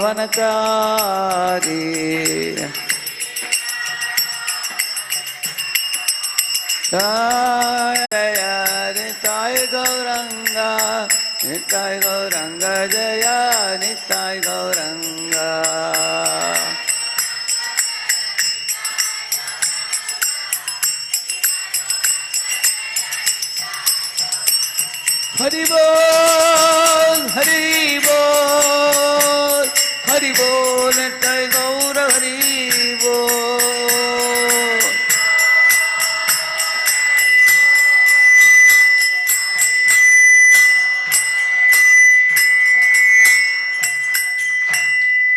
वनचारी जय निताय गौरंगा निताय गौरंगा जय निताय गौरंगा हरि बोल हरि बोल हरि बोल निताय गौर हरि बोल।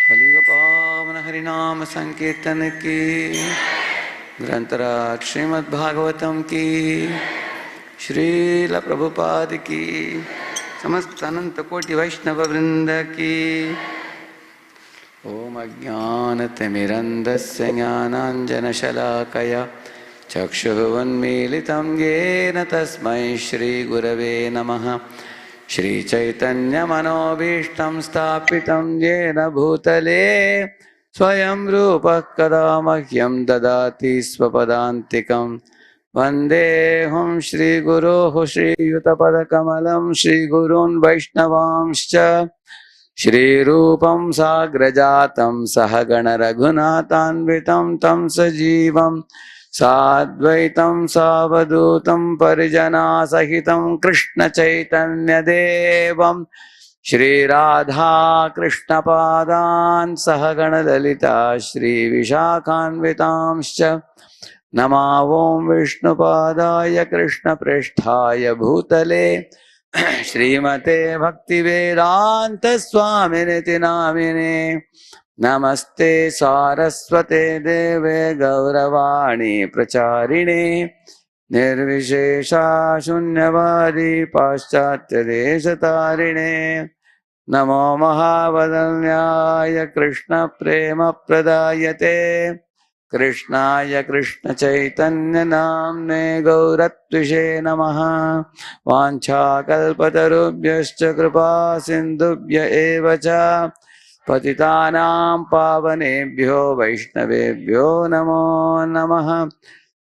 कलियुग पावन हरिनाम संकीर्तन की, ग्रंथराज श्रीमद् भागवतम की, श्रील प्रभुपाद की, समस्त अनंत कोटि वैष्णव वृंद की। ओम अज्ञानतिमिरन्धस्य ज्ञानाञ्जनशलाकया चक्षुरुन्मीलितं येन तस्मै श्रीगुरवे नमः। श्रीचैतन्यमनोभीष्टं स्थापितं येन भूतले स्वयं रूपः कदा मह्यं ददाति स्वपदान्तिकम्। वन्देऽहं श्रीगुरोः श्रीयुतपदकमलं श्रीगुरून् वैष्णवांश्च श्रीरूपं साग्रजातं सहगणरघुनाथान्वितं तं सजीवं साद्वैतं सावधूतं परिजनासहितं कृष्णचैतन्यदेवं श्रीराधाकृष्णपादान् सहगणललिता श्रीविशाखान्वितांश्च नमावों विष्णुपादाय कृष्णप्रेष्ठाय भूतले श्रीमते भक्तिवेदांत स्वामिनिति नामिने। नमस्ते सारस्वते देवे गौरवाणी प्रचारिणे निर्विशेषा शून्यवादी पाश्चात्यदेशतारिणे। नमो महावदन्याय कृष्ण प्रेम प्रदायते कृष्णाय कृष्ण चैतन्य नाम्ने गौरत्विषे नमः। वाञ्छाकल्पतरुभ्यश्च कृपा सिन्धुभ्य एव च पतितानां पावनेभ्यो वैष्णवेभ्यो नमो नमः।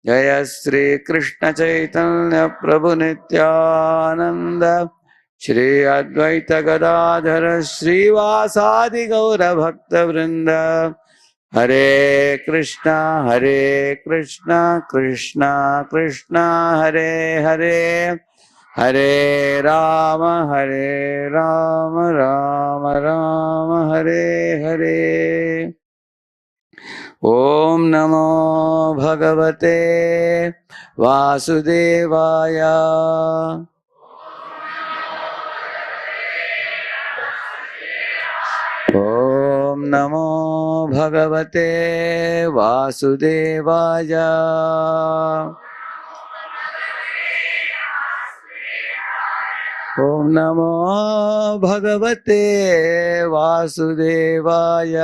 जय श्री कृष्ण चैतन्य प्रभु नित्यानंद श्री अद्वैत गदाधर श्रीवासादि गौर भक्त वृंद। हरे कृष्णा कृष्णा कृष्णा हरे हरे हरे राम राम राम हरे हरे। ओम नमो भगवते वासुदेवाय। ओम नमो भगवते वासुदेवाय। ओम नमो भगवते वासुदेवाय।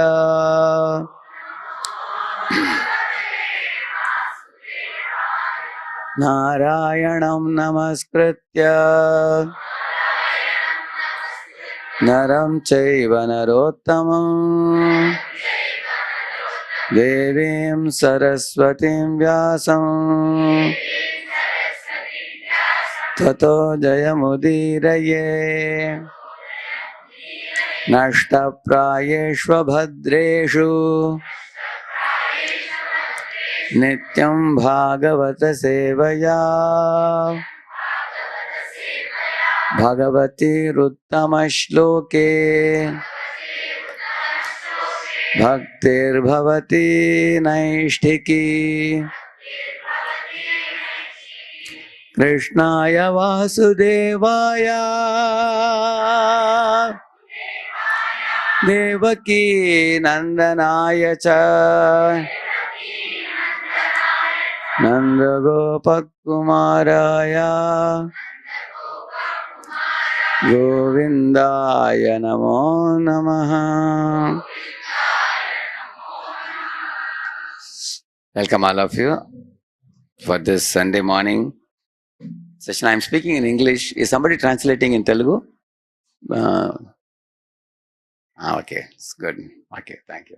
नारायणं नमस्कृत्य नरं चैव नरोत्तमं देवीं सरस्वतीं व्यासं ततो जयमुदीरये। नष्टप्रायेष्व भद्रेषु नित्यं भागवत सेवया भगवतीरुत्तमश्लोके भक्तिर्भवति नैष्ठिकी। कृष्णाय वासुदेवाय देवकी नंदनाय च नंदगोपकुमाराय गोविंदाय नमो नमः। Welcome all of you for this Sunday morning session. I am speaking in English. Is somebody translating in Telugu? Okay, it's good. Okay, thank you.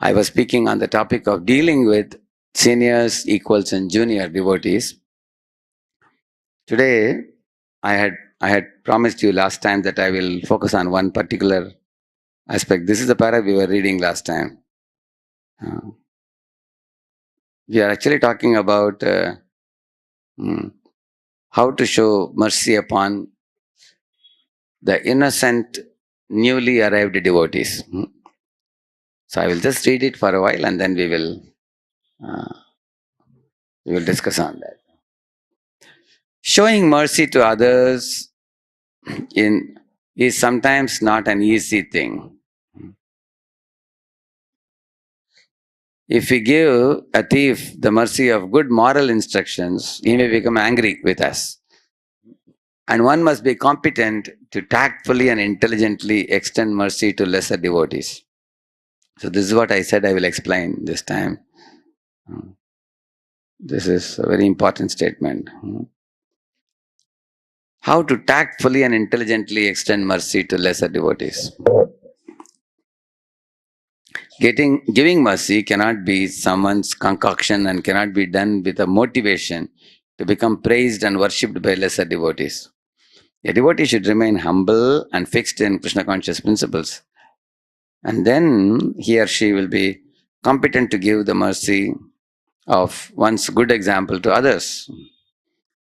I was speaking on the topic of dealing with seniors, equals, and junior devotees. Today, I had promised you last time that I will focus on one particular aspect. This is the para we were reading last time. Uh, we are actually talking about mm, how to show mercy upon the innocent, newly arrived devotees. So I will just read it for a while, and then uh, we will discuss on that. Showing mercy to others is sometimes not an easy thing. If we give a thief the mercy of good moral instructions, he may become angry with us. And one must be competent to tactfully and intelligently extend mercy to lesser devotees. So this is what I said I will explain this time. This is a very important statement. How to tactfully and intelligently extend mercy to lesser devotees. Giving mercy cannot be someone's concoction and cannot be done with a motivation to become praised and worshipped by lesser devotees. A devotee should remain humble and fixed in Krishna conscious principles. And then he or she will be competent to give the mercy of one's good example to others.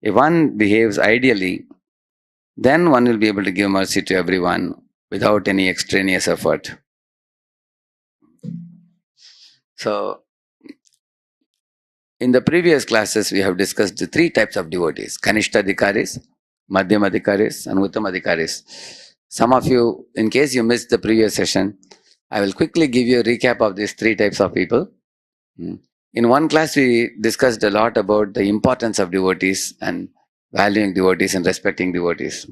If one behaves ideally, then one will be able to give mercy to everyone without any extraneous effort. So, in the previous classes, we have discussed the three types of devotees: Kanishtadhikaris, Madhyamadhikaris, and Uttamadhikaris. Some of you, in case you missed the previous session, I will quickly give you a recap of these three types of people. In one class, we discussed a lot about the importance of devotees and valuing devotees and respecting devotees.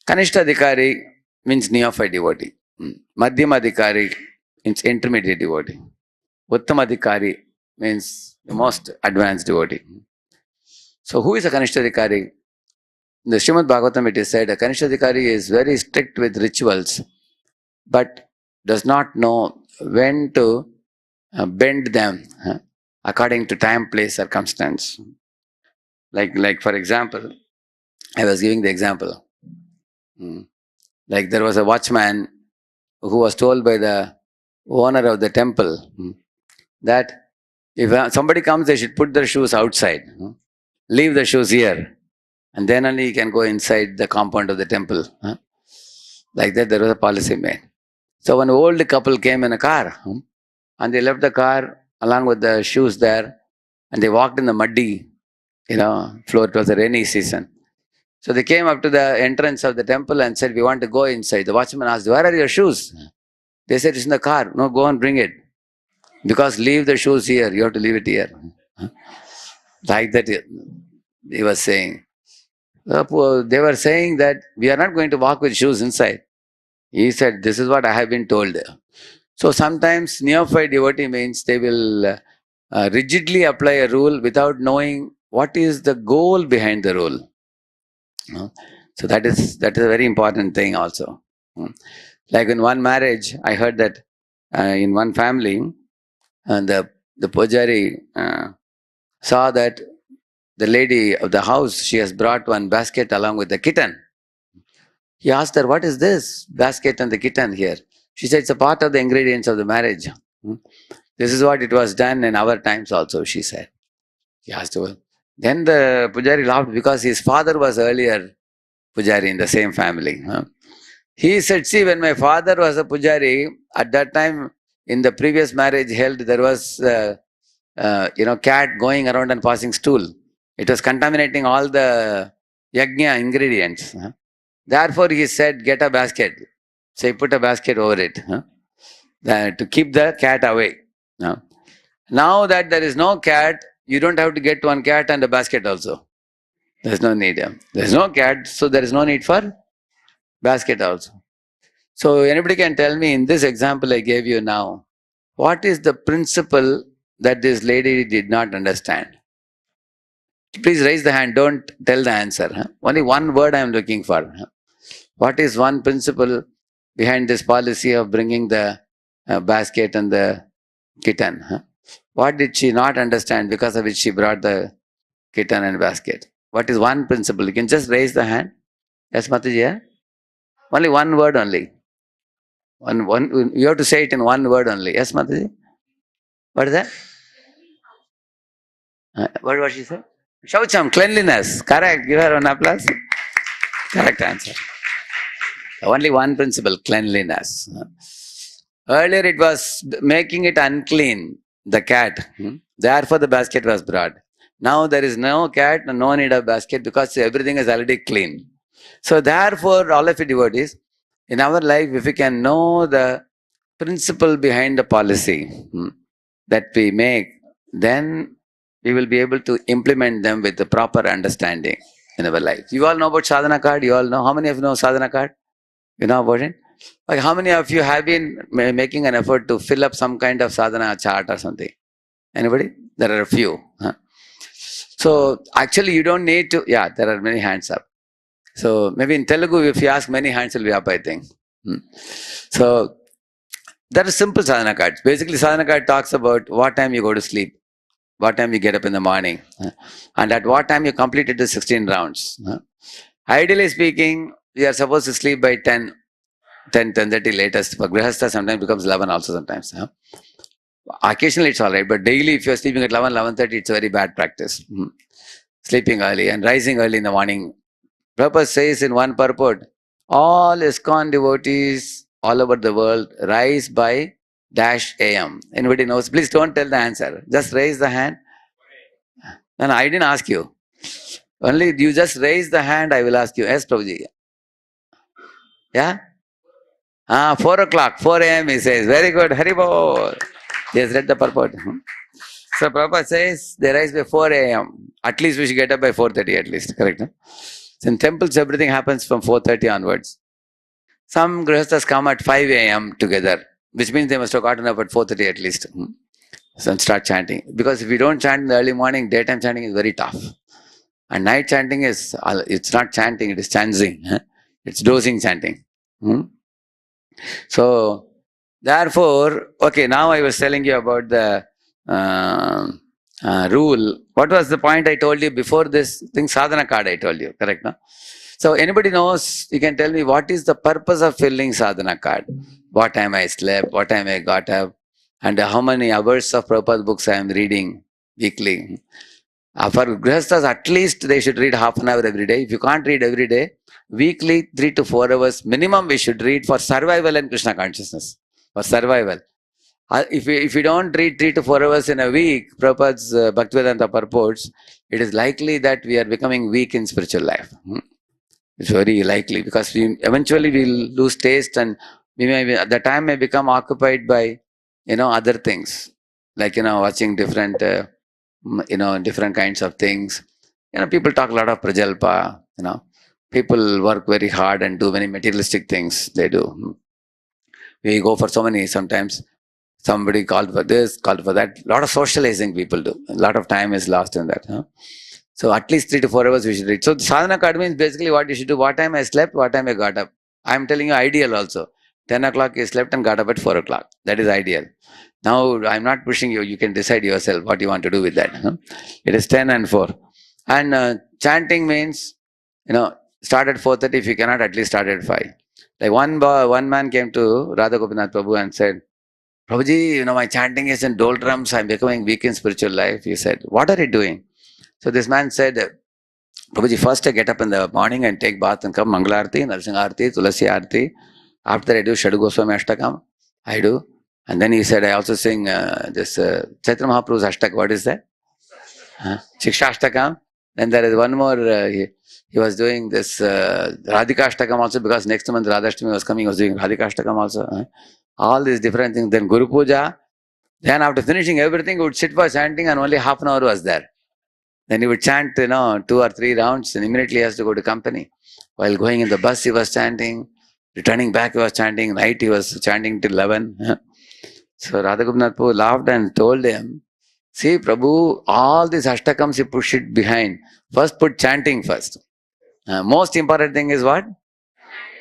Kanishtadhikari means neophyte devotee. Madhyamadhikari means intermediate devotee. Uttamadhikari means the most advanced devotee. So who is a Kanishtadhikari? In the Srimad Bhagavatam it is said a Kanishtadhikari is very strict with rituals but does not know when to bend them according to time, place, circumstance. Like for example, I was giving the example. Like there was a watchman who was told by the owner of the temple that if somebody comes, they should put their shoes outside. Leave the shoes here. And then only you can go inside the compound of the temple. Like that, there was a policy made. So an old couple came in a car and they left the car along with the shoes there and they walked in the muddy, floor. It was a rainy season. So they came up to the entrance of the temple and said, we want to go inside. The watchman asked, where are your shoes? They said, it's in the car. No, go and bring it. Because leave the shoes here. You have to leave it here. Like that he was saying. They were saying that we are not going to walk with shoes inside. He said, this is what I have been told. So sometimes neophyte devotee means they will rigidly apply a rule without knowing what is the goal behind the rule. So that is a very important thing also. Like in one marriage, I heard that in one family, the pujari saw that the lady of the house, she has brought one basket along with the kitten. He asked her, what is this basket and the kitten here? She said, it's a part of the ingredients of the marriage. This is what it was done in our times also, she said. He asked her. Then the pujari laughed because his father was earlier pujari in the same family. He said, see, when my father was a pujari, at that time in the previous marriage held, there was cat going around and passing stool. It was contaminating all the yajna ingredients. Therefore, he said, get a basket. Say, put a basket over it to keep the cat away. Now that there is no cat, you don't have to get one cat and a basket also. There's no need. There's no cat, so there is no need for basket also. So anybody can tell me in this example I gave you now, what is the principle that this lady did not understand? Please raise the hand, don't tell the answer. Only one word I am looking for. What is one principle behind this policy of bringing the basket and the kitten? Huh? What did she not understand because of which she brought the kitten and basket? What is one principle? You can just raise the hand. Yes, Mataji, yeah? Only one word only. One, you have to say it in one word only. Yes, Mataji? What is that? What was she said? Shaucham, cleanliness. Correct. Give her an applause. Correct answer. Only one principle, cleanliness. Earlier it was making it unclean, the cat. Therefore the basket was brought. Now there is no cat, no need of basket because everything is already clean. So therefore, all of you devotees, in our life, if we can know the principle behind the policy that we make, then we will be able to implement them with the proper understanding in our life. You all know about sadhana card? You all know? How many of you know sadhana card? You know about it? Like how many of you have been making an effort to fill up some kind of sadhana chart or something? Anybody? There are a few. Huh? So actually you don't need to, yeah, there are many hands up. So maybe in Telugu, if you ask, many hands will be up, I think. So there are simple sadhana cards. Basically, sadhana card talks about what time you go to sleep, what time you get up in the morning, and at what time you completed the 16 rounds. Ideally speaking, we are supposed to sleep by 10:30 latest. For Grihastha, sometimes becomes 11 also sometimes. Occasionally it's all right, but daily if you're sleeping at 11:30, it's a very bad practice. Sleeping early and rising early in the morning. Prabhupada says in one purport, all ISKCON devotees all over the world rise by dash AM. Anybody knows? Please don't tell the answer. Just raise the hand. No, I didn't ask you. Only you just raise the hand, I will ask you. Yes, Prabhuji. Yeah? 4 o'clock, 4 AM he says. Very good. Haribol. He has read the purport. So Prabhupada says they rise by 4 AM. At least we should get up by 4:30 at least. Correct? No? So in temples, everything happens from 4:30 onwards. Some grihasthas come at 5 AM together, which means they must have gotten up at 4:30 at least. So start chanting. Because if you don't chant in the early morning, daytime chanting is very tough. And night chanting is, it's not chanting, it is chanting. It's dosing chanting. So, therefore, okay, now I was telling you about the rule. What was the point I told you before this thing? Sadhana card I told you, correct? No? So, anybody knows, you can tell me what is the purpose of filling sadhana card? What time I slept, what time I got up, and how many hours of Prabhupada books I am reading weekly. For grihasthas, at least they should read half an hour every day. If you can't read every day, weekly 3 to 4 hours minimum we should read for survival and Krishna consciousness. For survival. If you don't read 3 to 4 hours in a week, Prabhupada's Bhaktivedanta purports, it is likely that we are becoming weak in spiritual life. It's very likely because eventually we'll lose taste and we may the time may become occupied by other things like watching different different kinds of things. People talk a lot of prajalpa. People work very hard and do many materialistic things. They do. We go for so many. Sometimes somebody called for this, called for that. A lot of socializing people do. A lot of time is lost in that. So at least 3 to 4 hours we should read. So the sadhana card means basically what you should do. What time I slept, what time I got up. I am telling you ideal also. 10 o'clock you slept and got up at 4 o'clock. That is ideal. Now I'm not pushing you. You can decide yourself what you want to do with that. It is 10 and 4. And chanting means, start at 4:30. If you cannot, at least start at 5. Like one man came to Radha Gopinath Prabhu and said, Prabhuji, my chanting is in doldrums. I'm becoming weak in spiritual life. He said, what are you doing? So this man said, Prabhuji, first I get up in the morning and take bath and come Mangalarti, Narsingarti, Tulasi Arti. After I do Shadu Goswami Ashtakam, I do. And then he said, I also sing this Chaitanya Mahaprabhu's Ashtak. What is that? Shiksha Ashtakam. Then there is one more, he was doing this Radhika Ashtakam also because next month Radhashtami was coming, he was doing Radhika Ashtakam also. All these different things. Then Guru Puja. Then after finishing everything, he would sit for chanting and only half an hour was there. Then he would chant, 2 or 3 rounds and immediately he has to go to company. While going in the bus, he was chanting. Returning back, he was chanting. Night, he was chanting till 11. So Radha Gopinath Prabhu laughed and told him, see, Prabhu, all these ashtakams, you push it behind. First, put chanting first. Most important thing is what?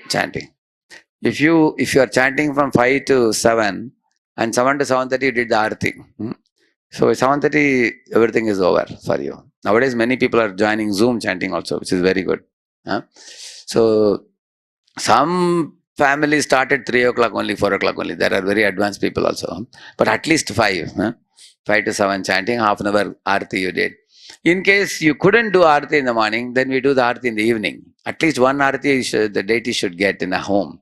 chanting. If you are chanting from 5 to 7 and 7 to 7:30 you did the arati. So 7:30 everything is over for you. Nowadays many people are joining Zoom chanting also, which is very good. So some families start at 3 o'clock only, 4 o'clock only. There are very advanced people also. But at least 5. 5 to 7 chanting, half an hour arati you did. In case you couldn't do arati in the morning, then we do the arati in the evening. At least one arati the deity should get in a home,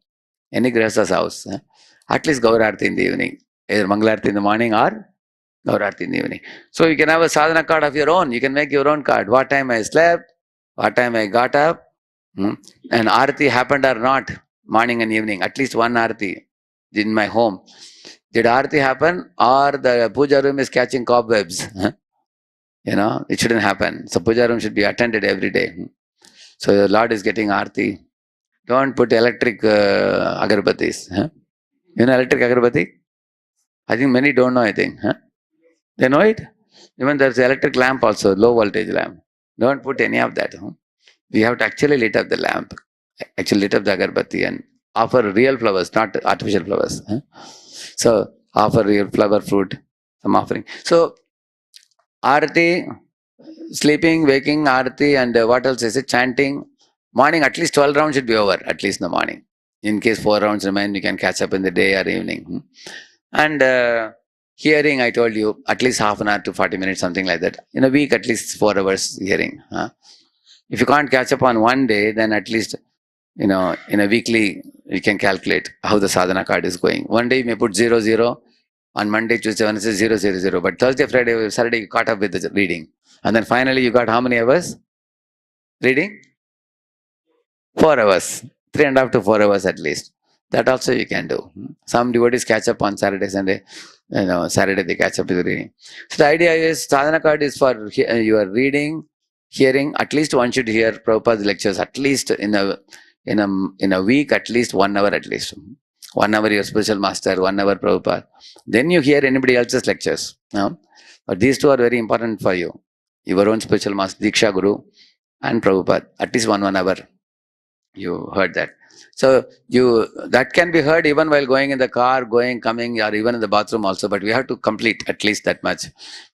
any Grahasta's house. At least Gaur Arati in the evening. Either Mangalarti in the morning or Gaur Arati in the evening. So you can have a sadhana card of your own. You can make your own card. What time I slept, what time I got up, and Arati happened or not, morning and evening. At least one Arati in my home. Did Arati happen or the puja room is catching cobwebs? It shouldn't happen. So puja room should be attended every day. So the Lord is getting Arati. Don't put electric agarbatis. Electric agarbati? I think many don't know, I think. They know it? Even there's electric lamp also, low voltage lamp. Don't put any of that. We have to actually lit up the lamp. Actually lit up the agarbati and offer real flowers, not artificial flowers. So offer real flower, fruit, some offering. So arati, sleeping, waking, arati, and what else is it? Chanting. Morning, at least 12 rounds should be over, at least in the morning. In case 4 rounds remain, you can catch up in the day or evening. And hearing, I told you, at least half an hour to 40 minutes, something like that. In a week, at least 4 hours hearing. If you can't catch up on one day, then at least, in a weekly, you can calculate how the sadhana card is going. One day you may put 0, 0. On Monday, Tuesday, Wednesday, 0, 0, 0. But Thursday, Friday, Saturday, you caught up with the reading. And then finally, you got how many hours? Reading? 4 hours. 3.5 to 4 hours at least. That also you can do. Some devotees catch up on Saturday, Sunday. Saturday they catch up with the reading. So the idea is sadhana card is for your reading, hearing. At least one should hear Prabhupada's lectures. At least in a week, at least 1 hour at least. 1 hour your spiritual master, 1 hour Prabhupada. Then you hear anybody else's lectures. But these two are very important for you. Your own spiritual master, Diksha Guru, and Prabhupada. At least 1 hour. You heard that. So that can be heard even while going in the car, going, coming, or even in the bathroom also. But we have to complete at least that much.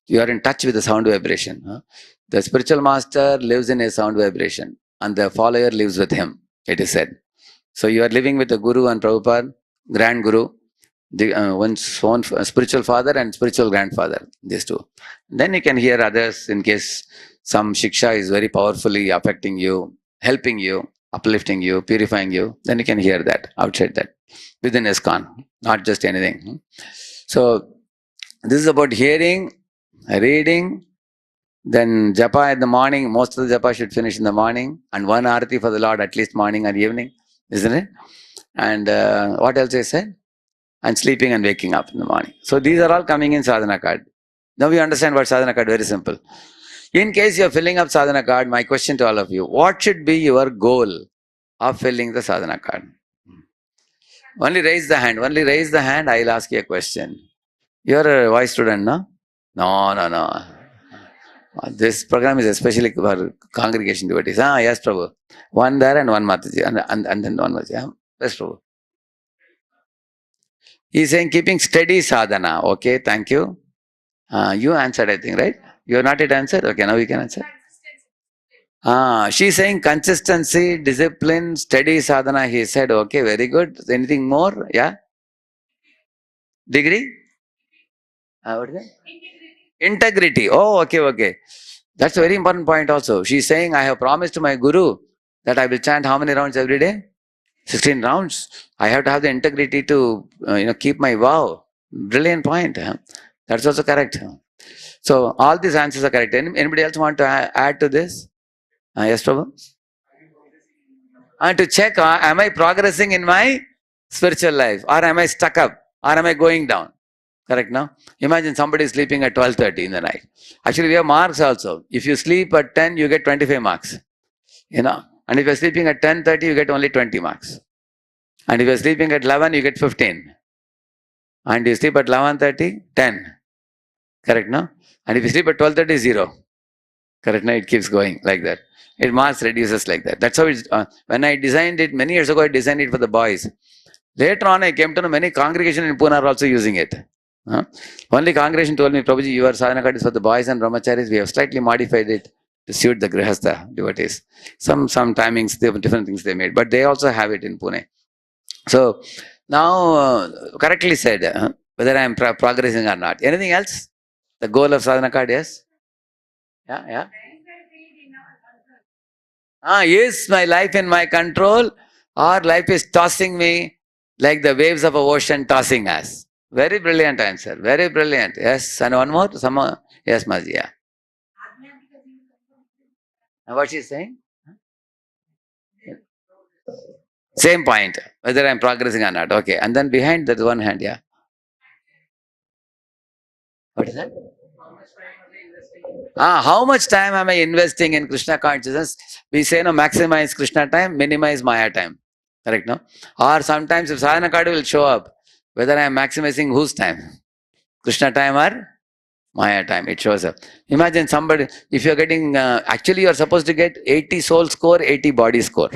You are in touch with the sound vibration. The spiritual master lives in a sound vibration, and the follower lives with him. It is said. So you are living with the Guru and Prabhupada, Grand Guru, one's own spiritual father and spiritual grandfather. These two. Then you can hear others in case some shiksha is very powerfully affecting you, helping you, uplifting you, purifying you, then you can hear that, outside that, within ISKCON, not just anything. So, this is about hearing, reading, then japa in the morning, most of the japa should finish in the morning, and one arati for the Lord at least morning and evening, isn't it? And what else I said? And sleeping and waking up in the morning. So, these are all coming in sadhana card. Now we understand what sadhana card, very simple. In case you are filling up sadhana card, my question to all of you, what should be your goal of filling the sadhana card? Only raise the hand. Only raise the hand, I will ask you a question. You are a voice student, no? No. This program is especially for congregation devotees. Yes, Prabhu. One there and one Mataji. And then one Mataji. Yes, Prabhu. He is saying keeping steady sadhana. Okay, thank you. You answered, I think, right? You are not yet answered? Okay, now you can answer. She's saying consistency, discipline, steady sadhana. He said, okay, very good. Anything more? Yeah? Degree? What is that? Integrity. Oh, okay. That's a very important point also. She's saying, I have promised to my Guru that I will chant how many rounds every day? 16 rounds. I have to have the integrity to keep my vow. Brilliant point. That's also correct. So all these answers are correct. Anybody else want to add to this? Yes, Prabhu? And to check, am I progressing in my spiritual life, or am I stuck up, or am I going down? Correct, now? Imagine somebody is sleeping at 12:30 in the night. Actually, we have marks also. If you sleep at 10, you get 25 marks. And if you're sleeping at 10:30, you get only 20 marks. And if you're sleeping at 11, you get 15. And you sleep at 11:30, 10. Correct, no? And if you sleep at 12:30, 0. Correct, no? It keeps going like that. Mass reduces like that. That's how it's. When I designed it many years ago, I designed it for the boys. Later on, I came to know many congregations in Pune are also using it. Only congregation told me, Prabhuji, your sadhana card is for the boys and brahmacharis. We have slightly modified it to suit the grihastha devotees. Some timings, they have different things they made, but they also have it in Pune. So now, correctly said, whether I am progressing or not. Anything else? The goal of sadhana card, yes? Yeah. Is my life in my control, or life is tossing me like the waves of an ocean tossing us? Very brilliant answer. Very brilliant. Yes. And one more? Yes, Maji. Yeah. And what she's saying? Same point. Whether I'm progressing or not. Okay. And then behind that one hand, yeah. What is that? How much time am I investing in Krishna consciousness? We say, no, maximize Krishna time, minimize Maya time. Correct, no? Or sometimes if sadhana card will show up, whether I am maximizing whose time? Krishna time or Maya time, it shows up. Imagine somebody, if you're getting, actually you're supposed to get 80 soul score, 80 body score.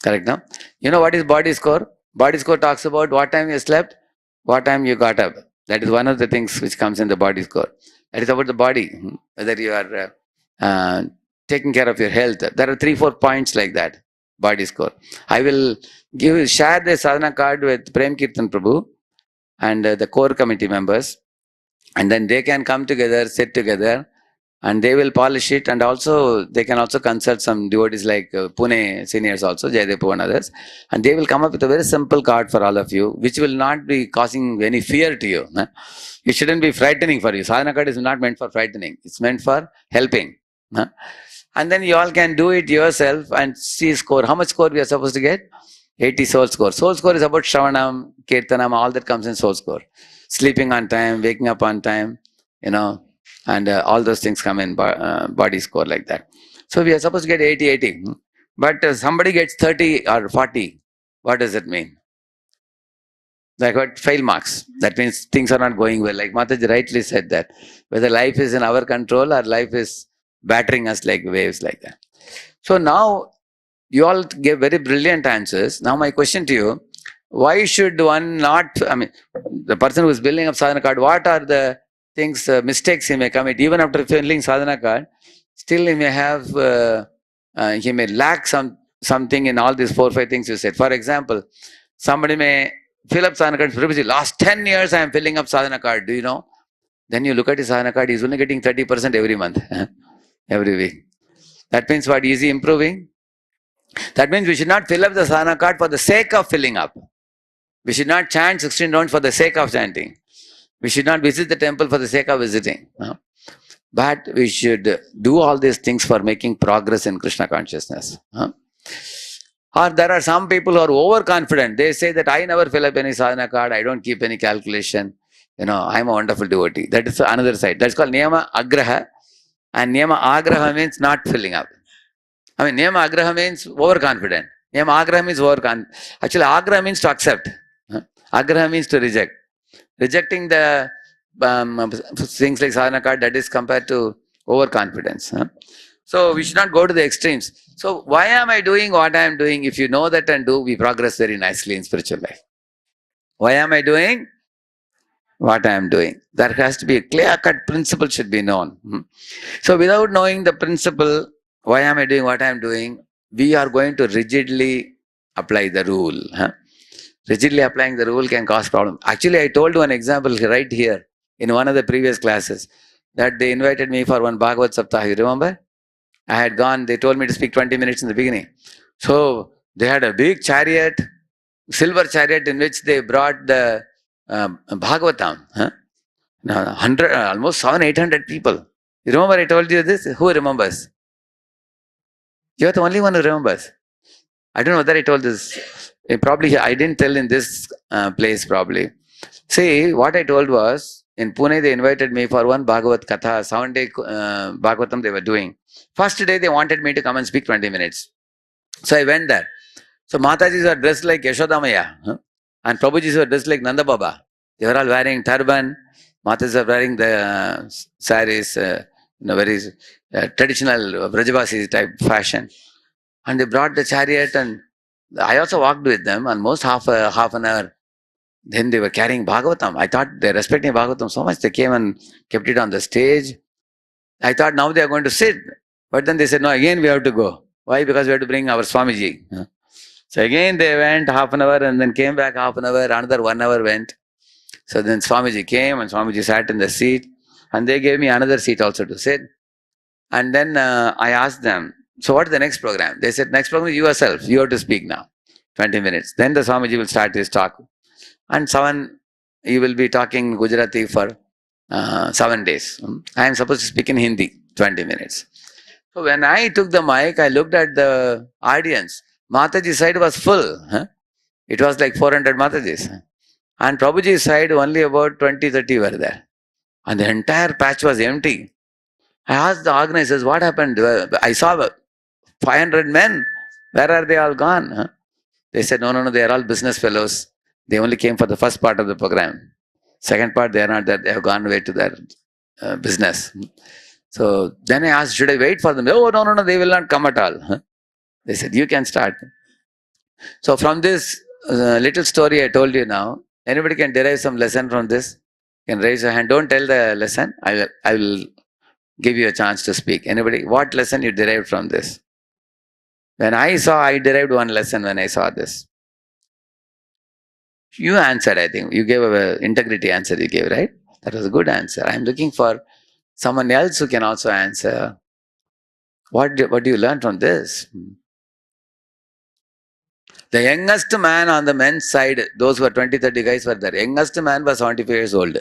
Correct, no? You know what is body score? Body score talks about what time you slept, what time you got up. That is one of the things which comes in the body score. That is about the body, whether you are taking care of your health. There are 3-4 points like that, body score. I will share the sadhana card with Prem Kirtan Prabhu and the core committee members, and then they can come together, sit together, and they will polish it, and also they can also consult some devotees like Pune seniors also, Jayadev and others, and they will come up with a very simple card for all of you, which will not be causing any fear to you. It shouldn't be frightening for you. Sadhana card is not meant for frightening. It's meant for helping. And then you all can do it yourself and see score. How much score we are supposed to get? 80 soul score. Soul score is about Shravanam, Kirtanam, all that comes in soul score. Sleeping on time, waking up on time, and all those things come in body score like that. So we are supposed to get 80. But somebody gets 30 or 40. What does it mean? Like what? Fail marks. That means things are not going well. Like Mataji rightly said that. Whether life is in our control or life is battering us like waves like that. So now you all gave very brilliant answers. Now my question to you, why should one not, the person who is building up sadhana card, what are the things, mistakes he may commit? Even after filling sadhana card, still he may have, he may lack something in all these 4-5 things you said. For example, somebody may fill up sadhana card. Last 10 years I am filling up sadhana card. Do you know? Then you look at his sadhana card, he's only getting 30% every month, every week. That means what? Is he improving? That means we should not fill up the sadhana card for the sake of filling up. We should not chant 16 rounds for the sake of chanting. We should not visit the temple for the sake of visiting. But we should do all these things for making progress in Krishna consciousness. Or there are some people who are overconfident. They say that I never fill up any sadhana card, I don't keep any calculation. I'm a wonderful devotee. That is another side. That's called Niyama Agraha. And Niyama Agraha means not filling up. Niyama Agraha means overconfident. Niyama Agraha means overconfident. Actually, Agraha means to accept. Agraha means to reject. Rejecting the things like sadhana card, that is compared to overconfidence. So we should not go to the extremes. So why am I doing what I am doing? If you know that and do, we progress very nicely in spiritual life. Why am I doing what I am doing? There has to be a clear-cut principle should be known. So without knowing the principle, why am I doing what I am doing, we are going to rigidly apply the rule. Rigidly applying the rule can cause problem. Actually, I told you an example right here in one of the previous classes that they invited me for one Bhagavad Saptah. You remember? I had gone, they told me to speak 20 minutes in the beginning. So they had a big chariot, silver chariot in which they brought the Bhagavatam. Now, almost 700-800 people. You remember I told you this? Who remembers? You're the only one who remembers. I don't know whether I told this. Probably I didn't tell in this place probably. See, what I told was, in Pune they invited me for one Bhagavad Katha, 7-day Bhagavatam they were doing. First day they wanted me to come and speak 20 minutes. So I went there. So Matajis were dressed like Yashodamaya. And Prabhujis were dressed like Nanda Baba. They were all wearing turban. Matajis were wearing the saris, very traditional Vrajavasi type fashion. And they brought the chariot, and I also walked with them almost half an hour. Then they were carrying Bhagavatam. I thought they're respecting Bhagavatam so much. They came and kept it on the stage. I thought now they are going to sit. But then they said, no, again we have to go. Why? Because we have to bring our Swamiji. So again they went half an hour and then came back half an hour. Another 1 hour went. So then Swamiji came and Swamiji sat in the seat. And they gave me another seat also to sit. And then I asked them, so what is the next program? They said, next program is yourself. You have to speak now. 20 minutes. Then the Swamiji will start his talk. And he will be talking Gujarati for 7 days. I am supposed to speak in Hindi, 20 minutes. So when I took the mic, I looked at the audience. Mataji's side was full. It was like 400 Matajis. And Prabhuji's side, only about 20, 30 were there. And the entire patch was empty. I asked the organizers, what happened? I saw 500 men. Where are they all gone? They said, no, they are all business fellows. They only came for the first part of the program. Second part, they are not there. They have gone away to their business. So then I asked, should I wait for them? Oh, no, they will not come at all. They said, you can start. So from this little story I told you now, anybody can derive some lesson from this? You can raise your hand. Don't tell the lesson. I will give you a chance to speak. Anybody? What lesson you derived from this? When I derived one lesson when I saw this. You answered, I think. You gave an integrity answer you gave, right? That was a good answer. I'm looking for someone else who can also answer. What do you learn from this? The youngest man on the men's side, those who were 20, 30 guys were there. Youngest man was 75 years old.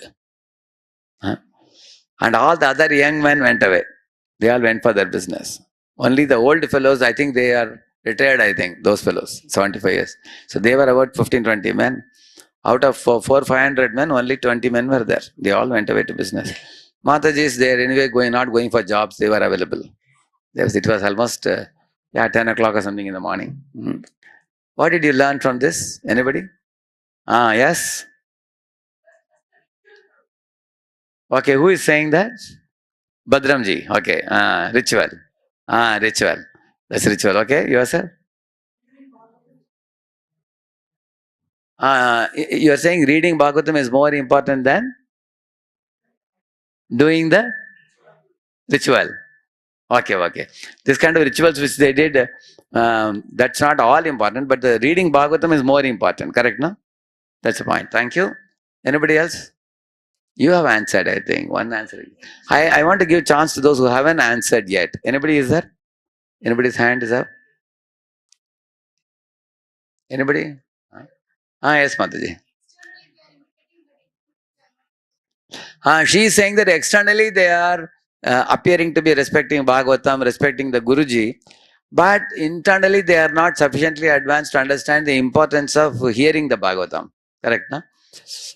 And all the other young men went away. They all went for their business. Only the old fellows, I think they are retired, I think, those fellows, 75 years. So they were about 15, 20 men. Out of 500 men, only 20 men were there. They all went away to business. Mataji is there anyway, not going for jobs. They were available. It was almost 10 o'clock or something in the morning. What did you learn from this? Anybody? Yes? Okay, who is saying that? Badramji. Okay, ritual. Ritual. That's ritual. Okay, yourself? You are saying reading Bhagavatam is more important than doing the ritual. Okay. This kind of rituals which they did, that's not all important, but the reading Bhagavatam is more important. Correct, no? That's the point. Thank you. Anybody else? You have answered, I think. One answer. I want to give chance to those who haven't answered yet. Anybody is there? Anybody's hand is up? Anybody? Yes, Mataji. She is saying that externally they are appearing to be respecting Bhagavatam, respecting the Guruji, but internally they are not sufficiently advanced to understand the importance of hearing the Bhagavatam. Correct, no?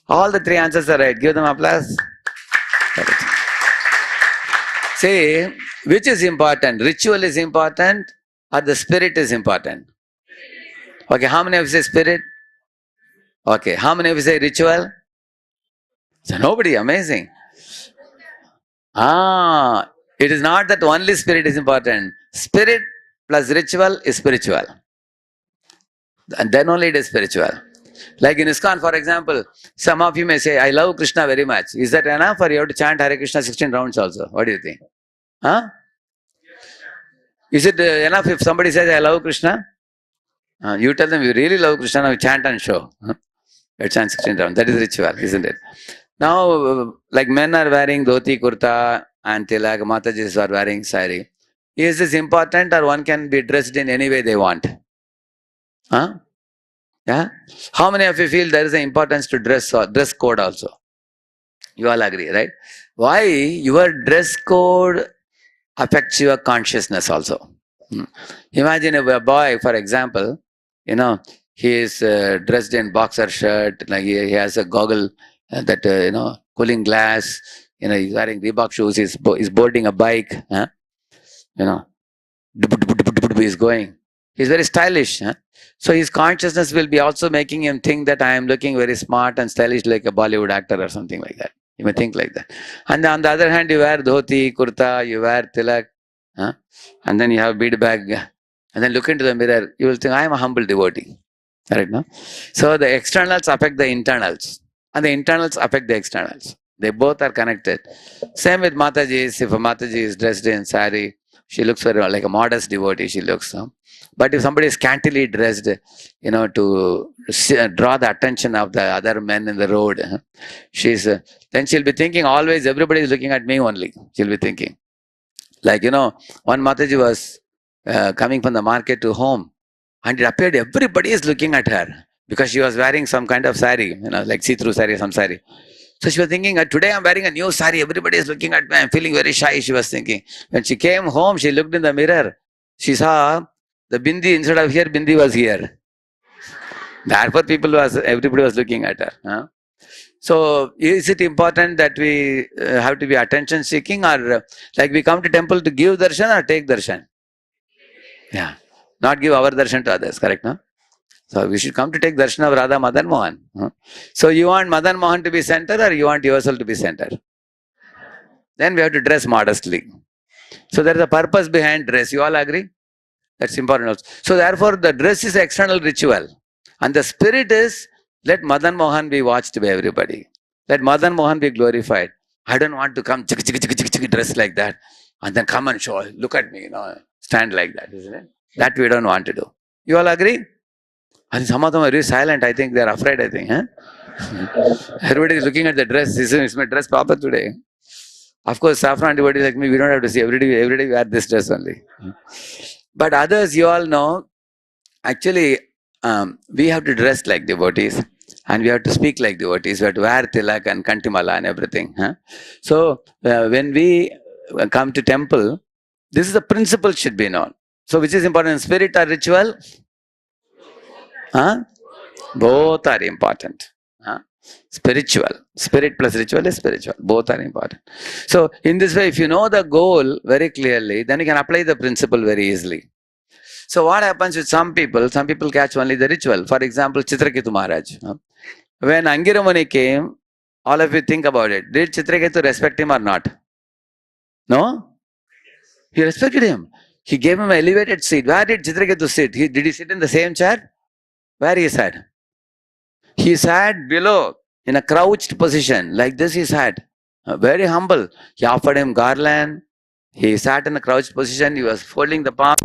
All the three answers are right. Give them applause. Correct. See, which is important? Ritual is important or the spirit is important? Okay, how many of you say spirit? Okay, how many of you say ritual? So nobody, amazing. It is not that only spirit is important. Spirit plus ritual is spiritual. And then only it is spiritual. Like in ISKCON, for example, some of you may say, I love Krishna very much. Is that enough or you have to chant Hare Krishna 16 rounds also? What do you think? Is it enough if somebody says, I love Krishna? You tell them you really love Krishna, now you chant and show. You chant 16 rounds. That is ritual, isn't it? Now, like men are wearing dhoti, kurta and tilak, Matajis are wearing sari. Is this important or one can be dressed in any way they want? Yeah? How many of you feel there is an importance to dress code also? You all agree, right? Why? Your dress code affects your consciousness also. Imagine a boy, for example, he is dressed in boxer shirt, like he has a goggle, cooling glass, he's wearing Reebok shoes, he's boarding a bike, he's going. He's very stylish. So his consciousness will be also making him think that I am looking very smart and stylish like a Bollywood actor or something like that. You may think like that. And on the other hand, you wear dhoti, kurta, you wear tilak, huh? And then you have bead bag, and then look into the mirror, you will think, I am a humble devotee. Correct, no? So the externals affect the internals, and the internals affect the externals. They both are connected. Same with Mataji's. If a Mataji is dressed in sari, she looks very like a modest devotee, she looks. Huh? But if somebody is scantily dressed, to draw the attention of the other men in the road, she's then she'll be thinking always everybody is looking at me only. She'll be thinking. Like, one Mataji was coming from the market to home, and it appeared everybody is looking at her because she was wearing some kind of sari, like see-through sari, some sari. So she was thinking, today I'm wearing a new sari, everybody is looking at me, I'm feeling very shy, she was thinking. When she came home, she looked in the mirror, she saw the bindi, instead of here, bindi was here. Therefore, everybody was looking at her. Huh? So, is it important that we have to be attention seeking, or like we come to temple to give darshan or take darshan? Yeah. Not give our darshan to others, correct, no? So, we should come to take darshan of Radha Madan Mohan. Huh? So, you want Madan Mohan to be center or you want yourself to be center? Then we have to dress modestly. So, there is a purpose behind dress. You all agree? That's important also. So, therefore, the dress is external ritual. And the spirit is, let Madan Mohan be watched by everybody. Let Madan Mohan be glorified. I don't want to come dressed like that and then come and show, look at me, stand like that, isn't it? That we don't want to do. You all agree? And some of them are very silent. I think they are afraid, I think. Huh? Everybody is looking at the dress. Is my dress proper today? Of course, saffron devotees like me, we don't have to see. Every day we wear this dress only. But others, you all know, actually, we have to dress like devotees and we have to speak like devotees. We have to wear tilak and kantimala and everything. Huh? So, when we come to temple, this is the principle should be known. So, which is important, spirit or ritual? Huh? Both are important. Huh? Spiritual. Spirit plus ritual is spiritual. Both are important. So, in this way, if you know the goal very clearly, then you can apply the principle very easily. So what happens with some people catch only the ritual. For example, Chitraketu Maharaj. When Angiramani came, all of you think about it. Did Chitraketu respect him or not? No? He respected him. He gave him an elevated seat. Where did Chitraketu sit? Did he sit in the same chair? Where he sat? He sat below in a crouched position. Like this he sat. Very humble. He offered him garland. He sat in a crouched position. He was folding the palm.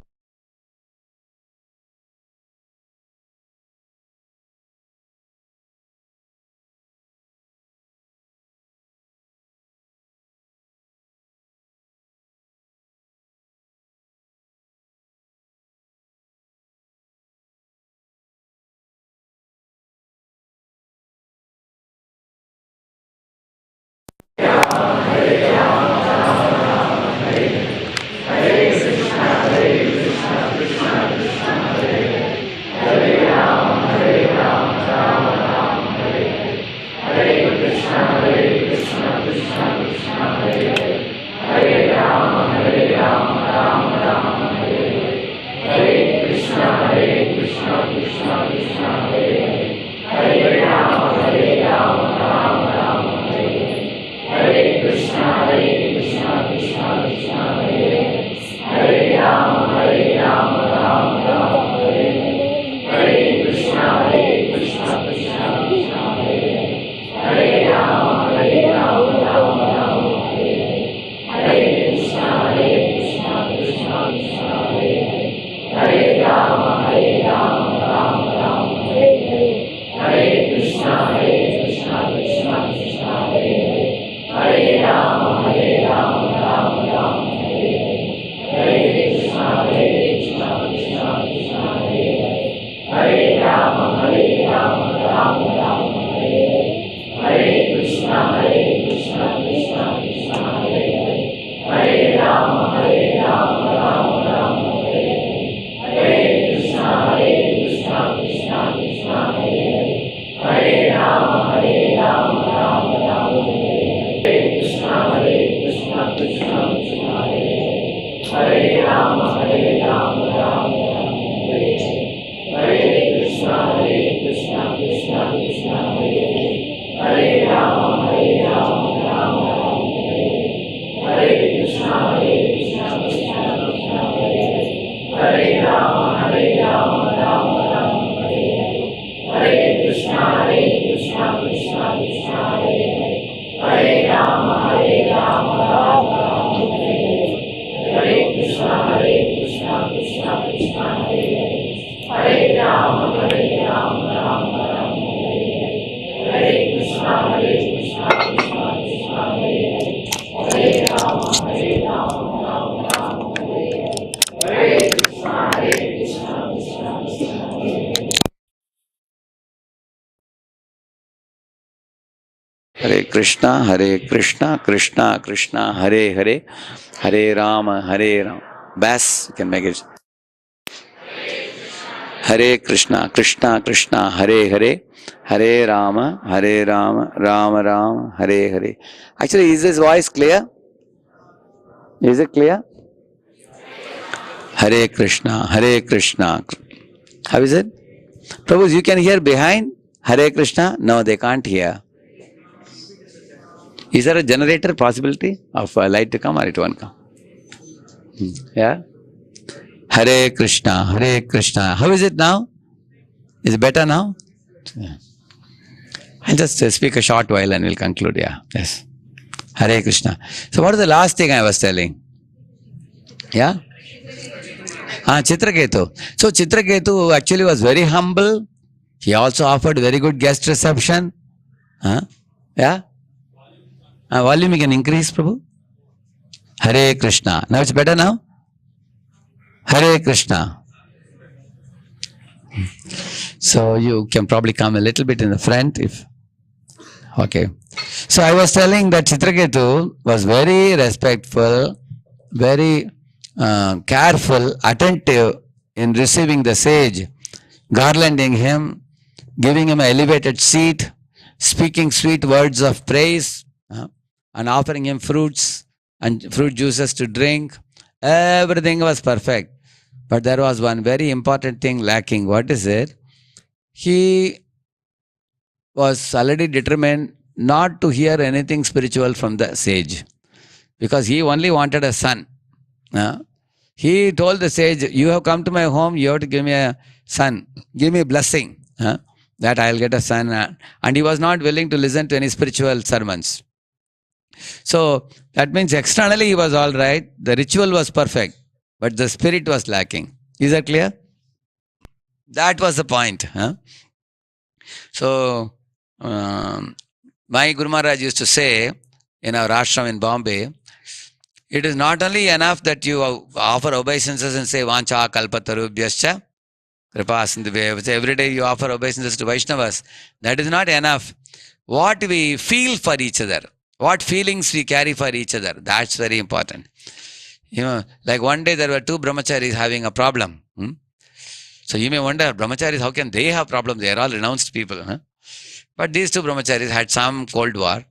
Hare Krishna, Krishna Krishna, Hare Rama, Hare Rama, Hare Krishna, Krishna Krishna, Hare Hare, Hare Rama, Hare Rama. Bass, you can make it. Hare Krishna, Krishna Krishna, Hare Hare, Hare Rama, Rama Rama, Hare Hare. Actually, is this voice clear? Is it clear? Hare Krishna, Hare Krishna. How is it? Prabhu, you can hear behind Hare Krishna? No, they can't hear. Is there a generator possibility of light to come or it won't come? Yeah? Hare Krishna, Hare Krishna. How is it now? Is it better now? Yeah. I'll just speak a short while and we'll conclude. Yeah. Yes. Hare Krishna. So what is the last thing I was telling? Yeah? Chitraketu. So Chitraketu actually was very humble. He also offered very good guest reception. Yeah? Volume you can increase, Prabhu. Hare Krishna. Now it's better now? Hare Krishna. So you can probably come a little bit in the front if... Okay. So I was telling that Chitraketu was very respectful, very careful, attentive in receiving the sage, garlanding him, giving him an elevated seat, speaking sweet words of praise, and offering him fruits and fruit juices to drink. Everything was perfect. But there was one very important thing lacking. What is it? He was already determined not to hear anything spiritual from the sage, because he only wanted a son. He told the sage, you have come to my home, you have to give me a son, give me a blessing, that I'll get a son. And he was not willing to listen to any spiritual sermons. So that means externally he was all right, the ritual was perfect, but the spirit was lacking. Is that clear? That was the point. So my Guru Maharaj used to say in our ashram in Bombay, it is not only enough that you offer obeisances and say Vancha Kalpatarubhyascha Kripa Sindhu. Every day you offer obeisances to Vaishnavas. That is not enough. What we feel for each other, what feelings we carry for each other, that's very important. You know, like one day there were two brahmacharis having a problem. So you may wonder, brahmacharis, how can they have problems? They are all renounced people. But these two brahmacharis had some cold war,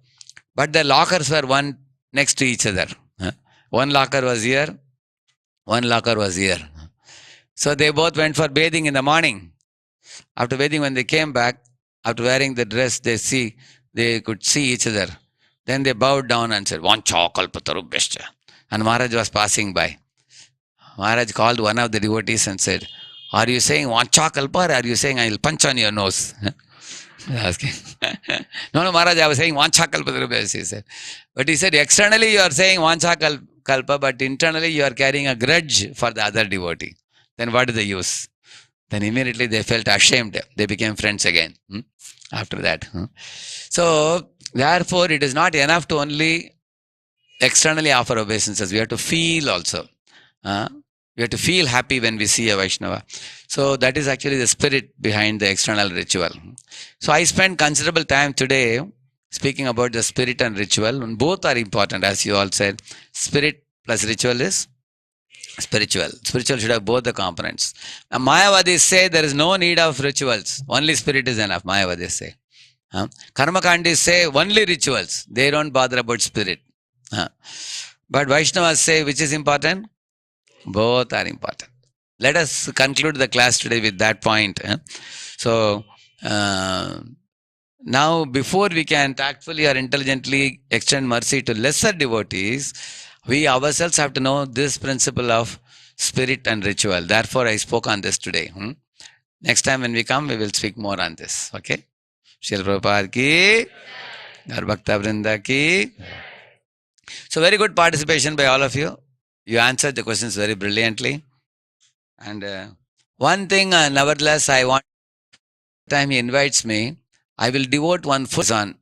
but their lockers were one next to each other. One locker was here, one locker was here. So they both went for bathing in the morning. After bathing, when they came back, after wearing the dress, they could see each other. Then they bowed down and said, Vancha kalpatarubhyascha. And Maharaj was passing by. Maharaj called one of the devotees and said, are you saying Vancha kalpa or are you saying I will punch on your nose? Asking. No, Maharaj, I was saying Vancha kalpatarubhyascha, he said. But he said, externally you are saying Vancha kalpa, but internally you are carrying a grudge for the other devotee. Then what is the use? Then immediately they felt ashamed. They became friends again after that. So, therefore, it is not enough to only externally offer obeisances. We have to feel also. We have to feel happy when we see a Vaishnava. So, that is actually the spirit behind the external ritual. So, I spent considerable time today speaking about the spirit and ritual. And both are important, as you all said. Spirit plus ritual is spiritual. Spiritual should have both the components. Now, Mayavadis say there is no need of rituals. Only spirit is enough, Mayavadis say. Karmakandis say only rituals. They don't bother about spirit. But Vaishnavas say which is important? Both are important. Let us conclude the class today with that point. So, now before we can tactfully or intelligently extend mercy to lesser devotees, We ourselves have to know this principle of spirit and ritual. Therefore, I spoke on this today. Next time when we come, we will speak more on this. Okay? Srila Prabhupada ki, Gaur Bhakta Vrinda ki. So, very good participation by all of you. You answered the questions very brilliantly. And one thing, nevertheless, I want, time he invites me, I will devote one full on